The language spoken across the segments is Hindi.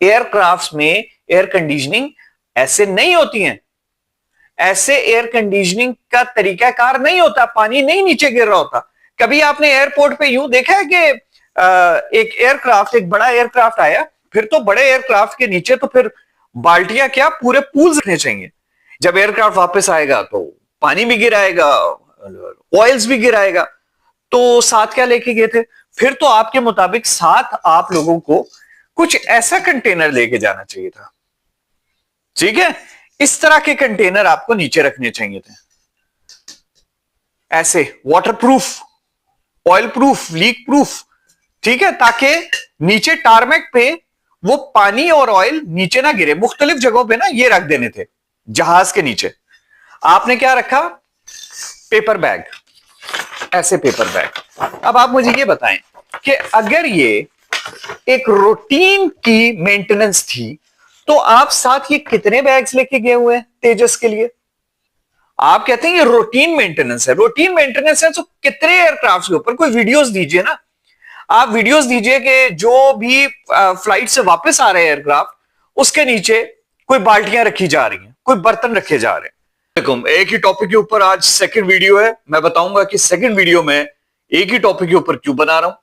एयरक्राफ्ट्स में एयर कंडीशनिंग ऐसे नहीं होती है, ऐसे एयर कंडीशनिंग का तरीकाकार नहीं होता, पानी नहीं नीचे गिर रहा होता। कभी आपने एयरपोर्ट पे यूं देखा है कि एक एयरक्राफ्ट, एक बड़ा एयरक्राफ्ट आया, फिर तो बड़े एयरक्राफ्ट के नीचे तो फिर बाल्टियां क्या, पूरे पूल्स रखने चाहिए। जब एयरक्राफ्ट वापस आएगा तो पानी भी गिराएगा, ऑयल्स भी गिराएगा। तो साथ क्या लेके गए थे? फिर तो आपके मुताबिक साथ आप लोगों को कुछ ऐसा कंटेनर लेके जाना चाहिए था, ठीक है? इस तरह के कंटेनर आपको नीचे रखने चाहिए थे, ऐसे waterproof, oil proof, leak proof, ठीक है, ताकि नीचे टारमेक पे वो पानी और ऑयल नीचे ना गिरे। मुख्तलिफ जगहों पे ना ये रख देने थे जहाज के नीचे। आपने क्या रखा? पेपर बैग, ऐसे पेपर बैग। अब आप मुझे ये बताएं कि अगर ये एक रूटीन की मेंटेनेंस थी तो आप साथ ये कितने बैग्स लेके गए हुए हैं तेजस के लिए? आप कहते हैं ये रूटीन मेंटेनेंस है, रूटीन मेंटेनेंस है तो कितने एयरक्राफ्ट के ऊपर कोई वीडियोस दीजिए ना। आप वीडियोस दीजिए कि जो भी फ्लाइट से वापस आ रहे हैं एयरक्राफ्ट, उसके नीचे कोई बाल्टियां रखी जा रही हैं, कोई बर्तन रखे जा रहे हैं। एक ही टॉपिक के ऊपर आज सेकंड वीडियो है। मैं बताऊंगा कि सेकंड वीडियो में एक ही टॉपिक के ऊपर क्यों बना रहा हूं।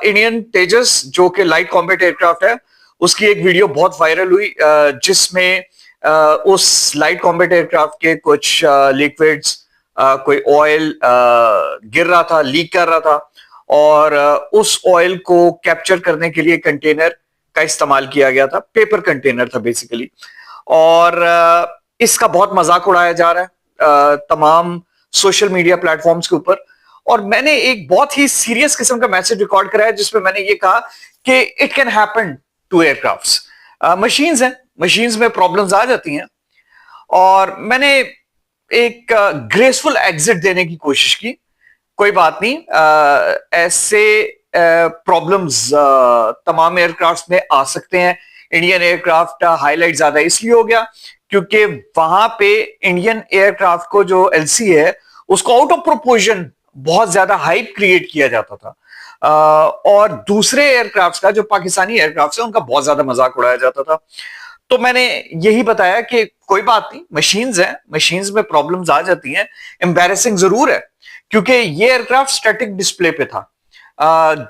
इंडियन तेजस जो कि लाइट कॉम्बैट एयरक्राफ्ट है, उसकी एक वीडियो बहुत वायरल हुई जिसमें उस लाइट कॉम्बैट एयरक्राफ्ट के कुछ लिक्विड्स, कोई ऑयल गिर रहा था, लीक कर रहा था, और उस ऑयल को कैप्चर करने के लिए कंटेनर का इस्तेमाल किया गया था। पेपर कंटेनर था बेसिकली, और इसका बहुत मजाक उड़ाया जा रहा है तमाम सोशल मीडिया प्लेटफॉर्म्स के ऊपर। और मैंने एक बहुत ही सीरियस किस्म का मैसेज रिकॉर्ड कराया जिसमें मैंने ये कहा कि it can happen to aircrafts. Machines हैं, मशीन्स में प्रॉब्लम्स आ जाती हैं, और मैंने एक ग्रेसफुल एग्जिट देने की कोशिश की। कोई बात नहीं, ऐसे प्रॉब्लम्स तमाम एयरक्राफ्ट में आ सकते हैं। इंडियन एयरक्राफ्ट हाईलाइट ज्यादा इसलिए हो गया क्योंकि वहां पे इंडियन एयरक्राफ्ट को जो एलसी है उसको आउट ऑफ प्रोपोर्शन बहुत ज्यादा हाइप क्रिएट किया जाता था, और दूसरे एयरक्राफ्ट का, जो पाकिस्तानी एयरक्राफ्ट है, उनका बहुत ज्यादा मजाक उड़ाया जाता था। तो मैंने यही बताया कि कोई बात नहीं, मशीन्स हैं, मशीन्स में प्रॉब्लम्स आ जाती हैं, एम्बैरेसिंग जरूर है क्योंकि ये एयरक्राफ्ट स्टैटिक डिस्प्ले पे था।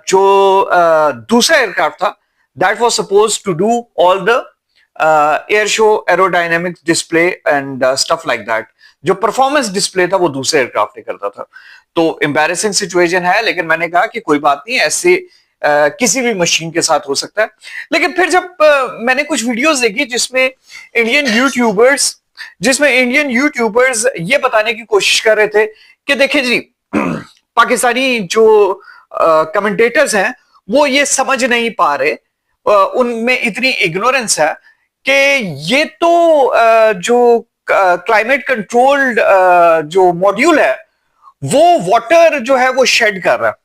जो दूसरा एयरक्राफ्ट था that was supposed to do all the air show aerodynamics display and stuff like that. जो परफॉर्मेंस डिस्प्ले था वो दूसरे एयरक्राफ्ट ने करता था। तो एम्बैरेसिंग सिचुएशन है, लेकिन मैंने कहा कि कोई बात नहीं, ऐसे किसी भी मशीन के साथ हो सकता है। लेकिन फिर जब मैंने कुछ वीडियोस देखी जिसमें इंडियन यूट्यूबर्स ये बताने की कोशिश कर रहे थे कि देखिए जी, पाकिस्तानी जो कमेंटेटर्स हैं वो ये समझ नहीं पा रहे, उनमें इतनी इग्नोरेंस है कि ये तो जो क्लाइमेट कंट्रोल्ड जो मॉड्यूल है वो वाटर जो है वो शेड कर रहा है,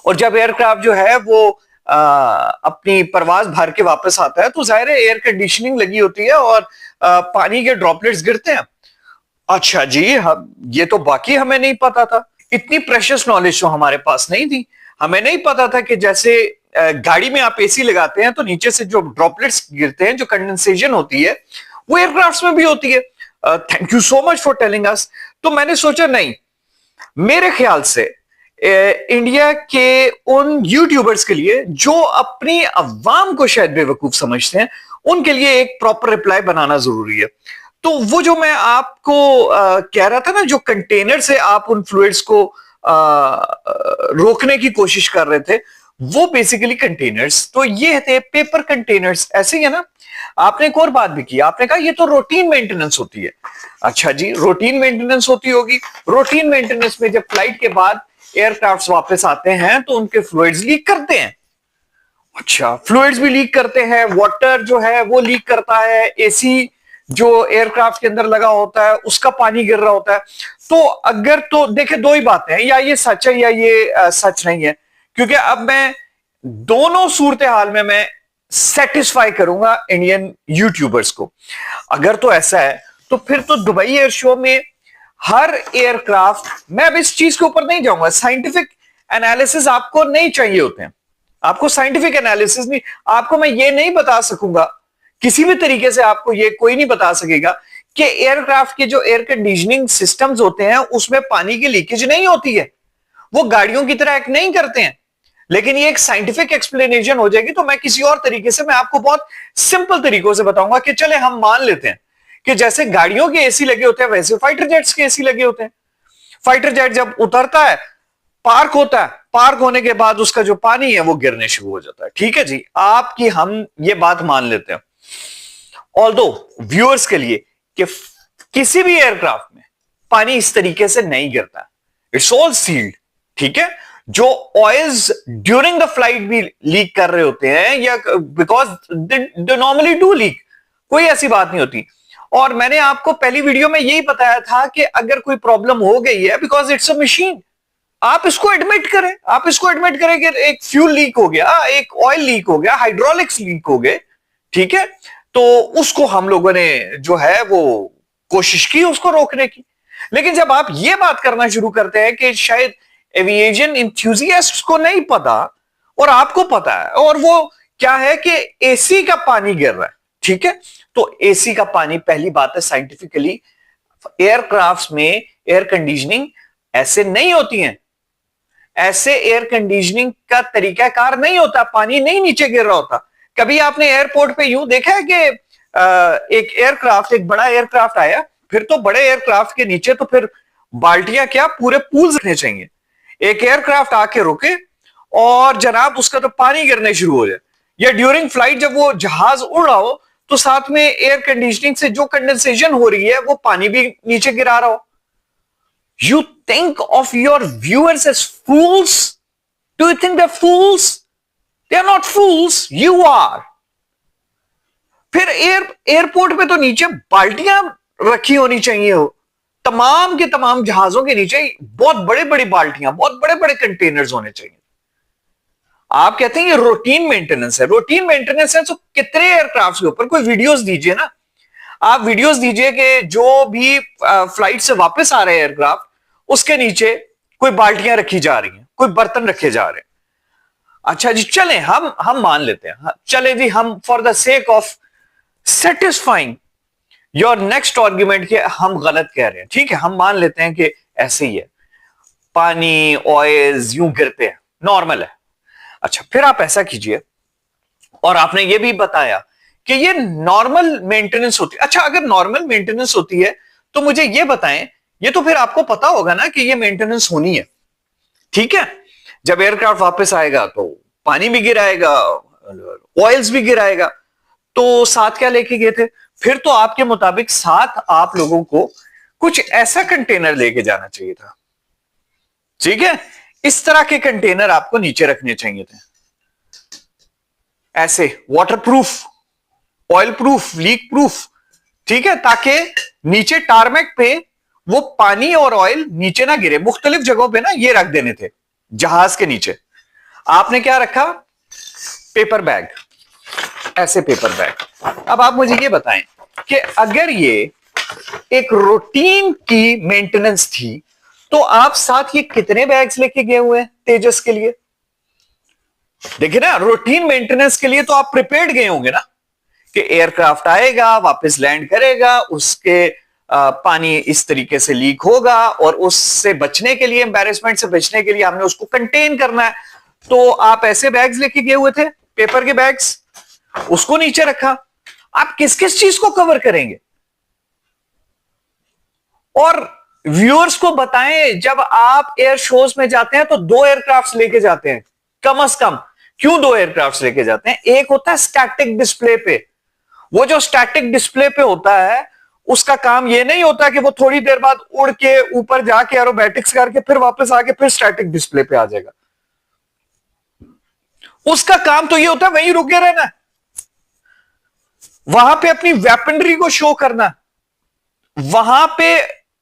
और जब एयरक्राफ्ट जो है वो अपनी परवाज भर के वापस आता है तो जाहिर है एयर कंडीशनिंग लगी होती है और पानी के ड्रॉपलेट्स गिरते हैं। अच्छा जी, ये तो बाकी हमें नहीं पता था, इतनी प्रेशियस नॉलेज तो हमारे पास नहीं थी। हमें नहीं पता था कि जैसे गाड़ी में आप एसी लगाते हैं तो नीचे से जो ड्रॉपलेट्स गिरते हैं, जो कंडेंसेशन होती है, वो एयरक्राफ्ट में भी होती है। Thank you so much for telling us. तो मैंने सोचा नहीं, मेरे ख्याल से इंडिया के उन यूट्यूबर्स के लिए जो अपनी अवाम को शायद बेवकूफ समझते हैं, उनके लिए एक प्रॉपर रिप्लाई बनाना जरूरी है। तो वो जो मैं आपको कह रहा था ना, जो कंटेनर से आप उन फ्लूइड्स को रोकने की कोशिश कर रहे थे, वो बेसिकली कंटेनर्स, तो ये थे पेपर कंटेनर्स। ऐसे ही है ना। आपने एक और बात भी की, आपने कहा ये तो रूटीन मेंटेनेंस होती है। अच्छा जी, रूटीन मेंटेनेंस होती होगी। रूटीन मेंटेनेंस में जब फ्लाइट के बाद एयरक्राफ्ट वापस आते हैं तो उनके फ्लूइड्स लीक करते हैं। अच्छा, फ्लूइड्स भी लीक करते हैं, वाटर जो है वो लीक करता है, एसी जो एयरक्राफ्ट के अंदर लगा होता है उसका पानी गिर रहा होता है। तो अगर, तो देखिए दो ही बातें हैं, या ये सच है या ये सच नहीं है, क्योंकि अब मैं दोनों सूरत हाल में मैं सेटिस्फाई करूंगा इंडियन यूट्यूबर्स को। अगर तो ऐसा है तो फिर तो दुबई एयर शो में हर एयरक्राफ्ट, मैं अब इस चीज के ऊपर नहीं जाऊंगा, साइंटिफिक एनालिसिस आपको नहीं चाहिए होते हैं, आपको साइंटिफिक एनालिसिस नहीं, आपको मैं ये नहीं बता सकूंगा किसी भी तरीके से, आपको ये कोई नहीं बता सकेगा कि एयरक्राफ्ट के जो एयर कंडीशनिंग सिस्टम्स होते हैं उसमें पानी की लीकेज नहीं होती है, वो गाड़ियों की तरह एक्ट नहीं करते हैं। लेकिन ये एक साइंटिफिक एक्सप्लेनेशन हो जाएगी, तो मैं किसी और तरीके से मैं आपको बहुत सिंपल तरीकों से बताऊंगा कि चले हम मान लेते हैं कि जैसे गाड़ियों के एसी लगे होते हैं वैसे फाइटर जेट्स के एसी लगे होते हैं। फाइटर जेट जब उतरता है, पार्क होता है, पार्क होने के बाद उसका जो पानी है वो गिरने शुरू हो जाता है। ठीक है जी, आपकी हम ये बात मान लेते हैं, ऑल्दो व्यूअर्स के लिए, कि किसी भी एयरक्राफ्ट में पानी इस तरीके से नहीं गिरता, इट्स ऑल सील्ड। ठीक है, जो ऑयल्स ड्यूरिंग द फ्लाइट भी लीक कर रहे होते हैं, या because they normally do leak, कोई ऐसी बात नहीं होती। और मैंने आपको पहली वीडियो में यही बताया था कि अगर कोई प्रॉब्लम हो गई है, बिकॉज इट्स अ मशीन, आप इसको एडमिट करें, आप इसको एडमिट करें कि एक फ्यूल लीक हो गया, एक ऑयल लीक हो गया, हाइड्रोलिक्स लीक हो गए। ठीक है, तो उसको हम लोगों ने जो है वो कोशिश की उसको रोकने की। लेकिन जब आप ये बात करना शुरू करते हैं कि शायद एविएशन इंथ्यूजियास्ट्स को नहीं पता और आपको पता है, और वो क्या है कि एसी का पानी गिर रहा है। ठीक है, तो एसी का पानी, पहली बात है साइंटिफिकली एयरक्राफ्ट्स में एयर कंडीशनिंग ऐसे नहीं होती है, ऐसे एयर कंडीशनिंग का तरीकाकार नहीं होता, पानी नहीं नीचे गिर रहा होता। कभी आपने एयरपोर्ट पे यूं देखा है कि एक एयरक्राफ्ट, एक बड़ा एयरक्राफ्ट आया, फिर तो बड़े एयरक्राफ्ट के नीचे तो फिर बाल्टियां क्या, पूरे पूल्स रखने चाहिए। एक एयरक्राफ्ट आके रुके और जनाब उसका तो पानी गिरने शुरू हो जाए, या ड्यूरिंग फ्लाइट जब वो जहाज उड़ रहा हो तो साथ में एयर कंडीशनिंग से जो कंडेंसेशन हो रही है वो पानी भी नीचे गिरा रहा हो। You think of your viewers as fools? Do you think they're fools? They are not fools. You are. फिर एयरपोर्ट पे तो नीचे बाल्टियां रखी होनी चाहिए हो, तमाम के तमाम जहाजों के नीचे बहुत बड़े बड़ी बाल्टियां, बहुत बड़े बड़े कंटेनर्स होने चाहिए। आप कहते हैं ये रूटीन मेंटेनेंस है, रूटीन मेंटेनेंस है तो कितने एयरक्राफ्ट के ऊपर कोई वीडियोस दीजिए ना, आप वीडियोस दीजिए कि जो भी फ्लाइट से वापस आ रहे हैं एयरक्राफ्ट, उसके नीचे कोई बाल्टियां रखी जा रही हैं, कोई बर्तन रखे जा रहे हैं। अच्छा जी, चलें हम मान लेते हैं, चलें जी, हम for the sake of satisfying your next argument के हम गलत कह रहे हैं। ठीक है, हम मान लेते हैं कि ऐसे ही है, पानी ऑयल्स यूं गिरते हैं, नॉर्मल है। अच्छा, फिर आप ऐसा कीजिए, और आपने ये भी बताया कि ये नॉर्मल मेंटेनेंस होती है। अच्छा, अगर नॉर्मल मेंटेनेंस होती है तो मुझे ये बताएं, ये तो फिर आपको पता होगा ना कि ये मेंटेनेंस होनी है। ठीक है, जब एयरक्राफ्ट वापस आएगा तो पानी भी गिराएगा, ऑयल्स भी गिराएगा, तो साथ क्या लेके गए थे? फिर तो आपके मुताबिक साथ आप लोगों को कुछ ऐसा कंटेनर लेके जाना चाहिए था। ठीक है, इस तरह के कंटेनर आपको नीचे रखने चाहिए थे, ऐसे waterproof, oil proof, leak proof. ठीक है, ताकि नीचे टारमेक पे वो पानी और ऑयल नीचे ना गिरे, मुख्तलिफ जगहों पे ना ये रख देने थे जहाज के नीचे। आपने क्या रखा? पेपर बैग, ऐसे पेपर बैग। अब आप मुझे ये बताएं कि अगर ये एक रूटीन की मेंटेनेंस थी तो आप साथ ये कितने बैग्स लेके गए हुए हैं तेजस के लिए? देखिए ना, रूटीन मेंटेनेंस के लिए तो आप प्रिपेयर्ड गए होंगे ना, कि एयरक्राफ्ट आएगा, वापस लैंड करेगा, उसके पानी इस तरीके से लीक होगा, और उससे बचने के लिए, एम्बैरेसमेंट से बचने के लिए हमने उसको कंटेन करना है। तो आप ऐसे बैग्स लेके गए हुए थे, पेपर के बैग्स, उसको नीचे रखा। आप किस किस चीज को कवर करेंगे? और व्यूअर्स को बताएं, जब आप एयर शोज में जाते हैं तो 2 एयरक्राफ्ट लेके जाते हैं कम से कम। क्यों 2 एयरक्राफ्ट लेके जाते हैं? एक होता है स्टैटिक डिस्प्ले पे, वो जो स्टैटिक डिस्प्ले पे होता है उसका काम ये नहीं होता कि वो थोड़ी देर बाद उड़ के ऊपर जाके एरोबैटिक्स करके फिर वापस आके फिर स्टैटिक डिस्प्ले पे आ जाएगा। उसका काम तो ये होता है वहीं रुके रहना, वहां पे अपनी वेपनरी को शो करना, वहां पे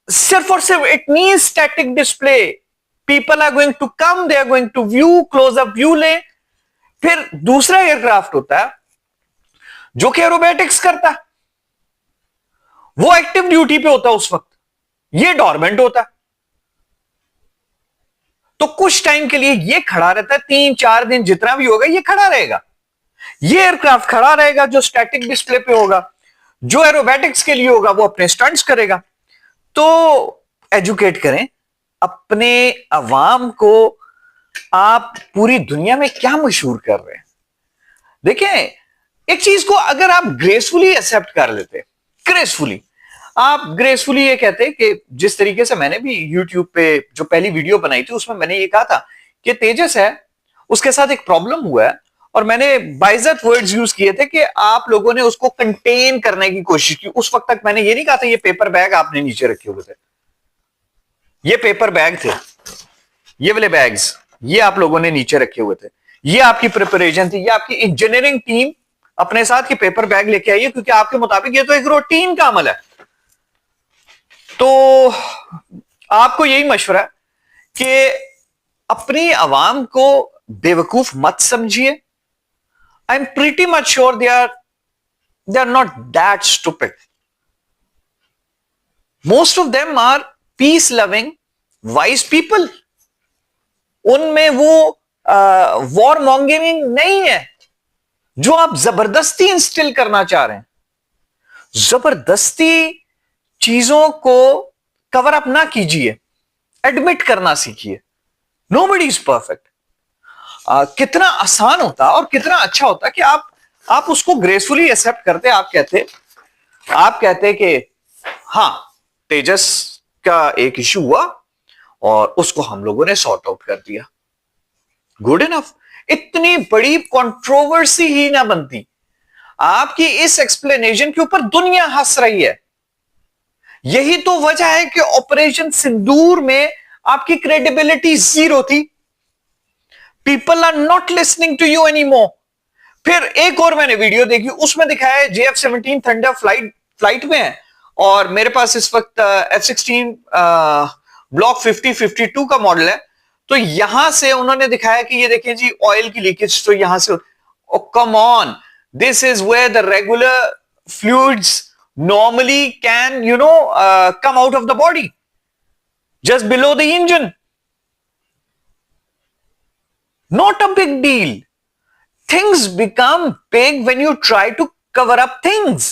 सिर्फ और सिर्फ it means static display. People are going to come, they are going to view, close up view ले। फिर दूसरा एयरक्राफ्ट होता है जो कि एरोबैटिक्स करता है, वो एक्टिव ड्यूटी पे होता है उस वक्त, ये डॉर्मेंट होता है। तो कुछ टाइम के लिए ये खड़ा रहता है, 3-4 दिन जितना भी होगा ये खड़ा रहेगा। ये एयरक्राफ्ट खड़ा रहेगा जो स्टैटिक डिस्प्ले पे होगा, जो एरोबैटिक्स के लिए होगा वो अपने स्टंट्स करेगा। तो एजुकेट करें अपने अवाम को। आप पूरी दुनिया में क्या मशहूर कर रहे हैं? देखें, एक चीज को अगर आप ग्रेसफुली एक्सेप्ट कर लेते, ग्रेसफुली, आप ग्रेसफुली ये कहते कि जिस तरीके से मैंने भी यूट्यूब पे जो पहली वीडियो बनाई थी उसमें मैंने ये कहा था कि तेजस है, उसके साथ एक प्रॉब्लम हुआ है, और मैंने बाइज्जत वर्ड्स यूज किए थे कि आप लोगों ने उसको कंटेन करने की कोशिश की। उस वक्त तक मैंने ये नहीं कहा था ये पेपर बैग आपने नीचे रखे हुए थे, ये पेपर बैग थे, ये वाले बैग्स ये आप लोगों ने नीचे रखे हुए थे, ये आपकी प्रिपरेशन थी, ये आपकी इंजीनियरिंग टीम अपने साथ के पेपर बैग लेके आई है, क्योंकि आपके मुताबिक ये तो एक रूटीन का अमल है। तो आपको यही मशवरा है कि अपनी आवाम को बेवकूफ मत समझिए। I am pretty much sure they are not that stupid. Most of them are peace loving wise people. उनमें वो वॉर मॉन्गरिंग नहीं है जो आप जबरदस्ती इंस्टिल करना चाह रहे हैं। जबरदस्ती चीजों को कवर अप ना कीजिए, एडमिट करना सीखिए। Nobody is perfect. कितना आसान होता और कितना अच्छा होता कि आप उसको ग्रेसफुली एक्सेप्ट करते। आप कहते कि हां, तेजस का एक इशू हुआ और उसको हम लोगों ने सॉर्ट आउट कर दिया, गुड इनफ। इतनी बड़ी कंट्रोवर्सी ही ना बनती। आपकी इस एक्सप्लेनेशन के ऊपर दुनिया हंस रही है। यही तो वजह है कि ऑपरेशन सिंदूर में आपकी क्रेडिबिलिटी जीरो थी। People are not listening to you anymore. फिर एक और मैंने वीडियो देखी, उसमें दिखाया है JF-17 थंडर फ्लाइट में है, और मेरे पास इस वक्त F-16 ब्लॉक 50-52 का मॉडल है। तो यहां से उन्होंने दिखाया कि ये देखें जी, ऑयल की लीकेज तो यहां से, come on, this is where the regular fluids normally can come out of the body just below the engine. Not a big deal. Things become big when you try to cover up things.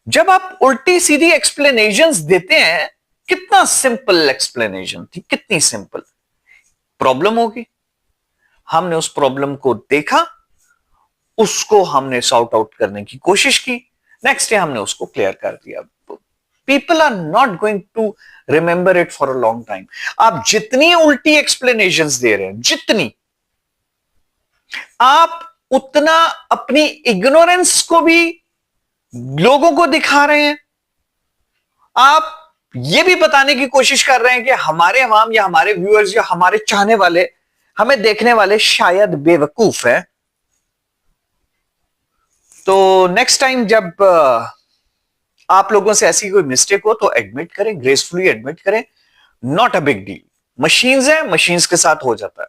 जब आप उल्टी सीधी एक्सप्लेनेशंस देते हैं, कितना सिंपल एक्सप्लेनेशन थी, कितनी सिंपल। प्रॉब्लम होगी, हमने उस प्रॉब्लम को देखा, उसको हमने सॉर्ट आउट करने की कोशिश की, नेक्स्ट डे हमने उसको क्लियर कर दिया। People are not going to remember it for a long time. आप जितनी उल्टी एक्सप्लेनेशंस दे रहे हैं, जितनी, आप उतना अपनी इग्नोरेंस को भी लोगों को दिखा रहे हैं। आप ये भी बताने की कोशिश कर रहे हैं कि हमारे अवाम या हमारे व्यूअर्स या हमारे चाहने वाले, हमें देखने वाले शायद बेवकूफ हैं। तो नेक्स्ट टाइम जब आप लोगों से ऐसी कोई मिस्टेक हो तो एडमिट करें, ग्रेसफुली एडमिट करें, not a big deal. Machines हैं, मशीन्स के साथ हो जाता है।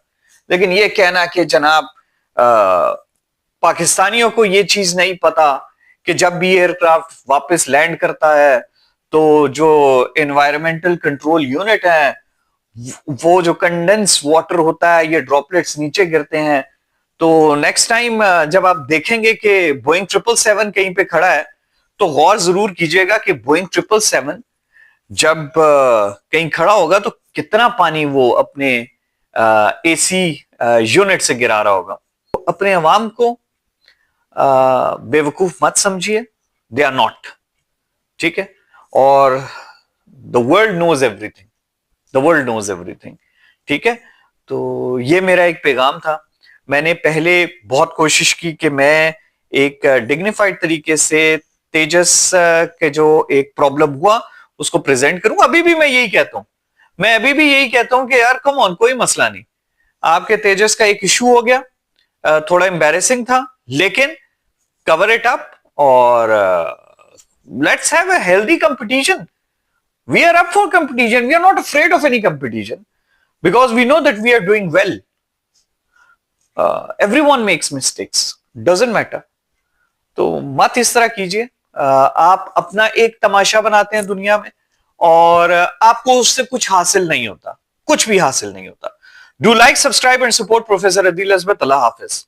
लेकिन ये कहना कि जनाब पाकिस्तानियों को ये चीज नहीं पता कि जब भी एयरक्राफ्ट वापस लैंड करता है तो जो एनवायरमेंटल कंट्रोल यूनिट है, वो जो कंडेंस वाटर होता है, ये ड्रॉपलेट्स नीचे गिरते हैं। तो नेक्स्ट टाइम जब आप देखेंगे कि बोइंग 777 कहीं पे खड़ा है, तो गौर जरूर कीजिएगा कि बोइंग 777 जब कहीं खड़ा होगा तो कितना पानी वो अपने एसी यूनिट से गिरा रहा होगा। तो अपने अवाम को बेवकूफ मत समझिए, दे आर नॉट, ठीक है। और the world knows everything, the world knows everything, ठीक है। तो ये मेरा एक पैगाम था। मैंने पहले बहुत कोशिश की कि मैं एक डिग्निफाइड तरीके से तेजस के जो एक प्रॉब्लम हुआ उसको प्रेजेंट करूं। अभी भी मैं यही कहता हूं, मैं अभी भी यही कहता हूं कि यार कम ऑन, कोई मसला नहीं, आपके तेजस का एक इशू हो गया, थोड़ा एम्बैरेसिंग था, लेकिन कवर इट अप और let's have a healthy competition. We are up for competition, we are not afraid of any competition because we know that we are doing well. Everyone makes mistakes, doesn't matter. तो मत इस तरह कीजिए। आप अपना एक तमाशा बनाते हैं दुनिया में और आपको उससे कुछ हासिल नहीं होता, कुछ भी हासिल नहीं होता। Do like, subscribe and support Professor Adil Azmat. Allah Hafiz.